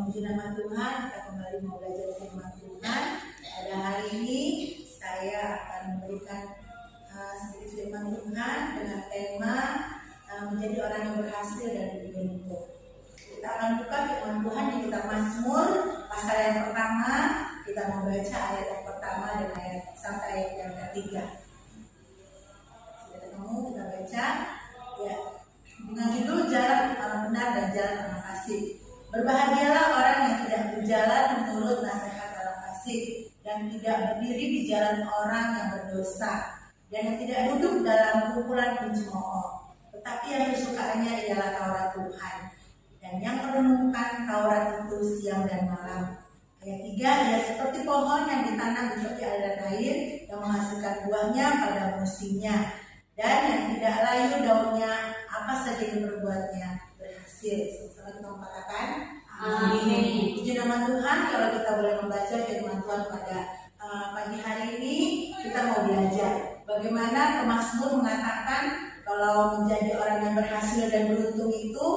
Memuji nama Tuhan, kita kembali mau belajar firman Tuhan. Pada hari ini saya akan memberikan sedikit firman Tuhan dengan tema menjadi orang yang berhasil dan beruntung. Kita akan buka firman Tuhan di kitab Mazmur pasal yang pertama. Kita membaca ayat yang pertama dan ayat sampai ayat yang ketiga. Sudah ketemu, kita baca ya dengan judul Jalan Orang Benar dan Jalan Orang Fasik. Berbahagialah orang yang tidak berjalan menurut nasihat orang fasik dan tidak berdiri di jalan orang yang berdosa dan yang tidak duduk dalam kumpulan pencemooh, tetapi yang kesukaannya ialah Taurat Tuhan dan yang merenungkan Taurat itu siang dan malam. Ayat 3, ia seperti pohon yang ditanam di tepi aliran air yang menghasilkan buahnya pada musimnya dan yang tidak layu daunnya, apa saja yang diperbuatnya berhasil. Sama kita mengatakan amin. Puji nama Tuhan. Kalau kita boleh membaca firman Tuhan pada pagi hari ini, kita mau belajar bagaimana pemazmur mengatakan kalau menjadi orang yang berhasil dan beruntung itu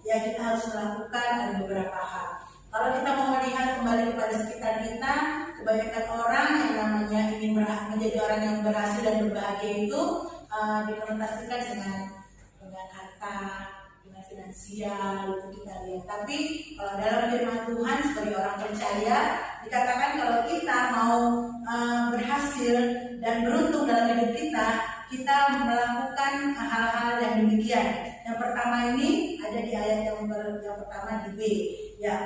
ya kita harus melakukan ada beberapa hal. Kalau kita mau melihat kembali kepada sekitar kita, kebanyakan orang yang namanya ingin menjadi orang yang berhasil dan berbahagia itu dikonotasikan dengan harta, dengan finansial, itu kita lihat. Tapi kalau dalam firman Tuhan sebagai orang percaya dikatakan kalau kita mau berhasil dan beruntung dalam hidup kita, kita melakukan hal-hal yang demikian. Yang pertama ini ada di ayat yang pertama di B, ya.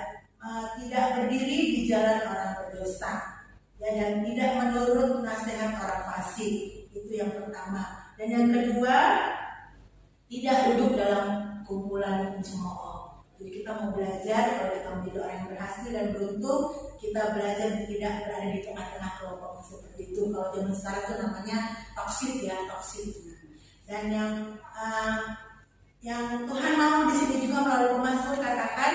Tidak berdiri di jalan orang berdosa ya, dan tidak menurut nasihat orang fasik, itu yang pertama. Dan yang kedua, tidak duduk dalam kumpulan pencemooh. Jadi kita mau belajar kalau kita menjadi orang yang berhasil dan beruntung, kita belajar tidak berada di tengah-tengah kelompok seperti itu. Kalau zaman sekarang itu namanya toksik ya, toksik. Dan yang Tuhan mau di sini juga melalui pemazmur katakan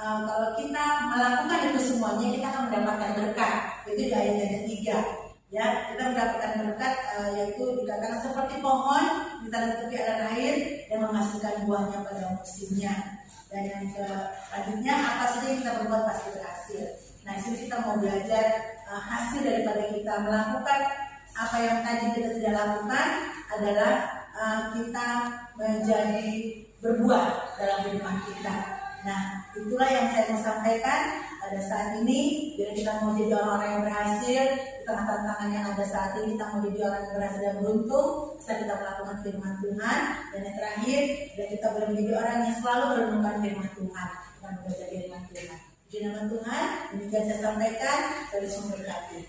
kalau kita melakukan itu semuanya kita akan mendapatkan berkat. Itu di ayat yang ketiga. Ya, kita mendapatkan berkat yaitu dikatakan seperti pohon ditanam di tepi aliran air dan menghasilkan buahnya pada musimnya. Dan yang selanjutnya apa saja yang kita berbuat pasti berhasil. Nah, di sini kita mau belajar hasil daripada kita melakukan apa yang tadi kita tidak lakukan adalah kita menjadi berbuah dalam kehidupan kita. Nah, itulah yang saya mau sampaikan pada saat ini. Bila kita mau jadi orang-orang yang berhasil di tengah tantangan yang ada saat ini, kita mau jadi orang yang berhasil dan beruntung, bisa kita melakukan firman Tuhan. Dan yang terakhir, bila kita boleh menjadi orang yang selalu merenungkan firman Tuhan dan membaca firman Tuhan. Puji nama Tuhan, demikian saya sampaikan dari sumber hati.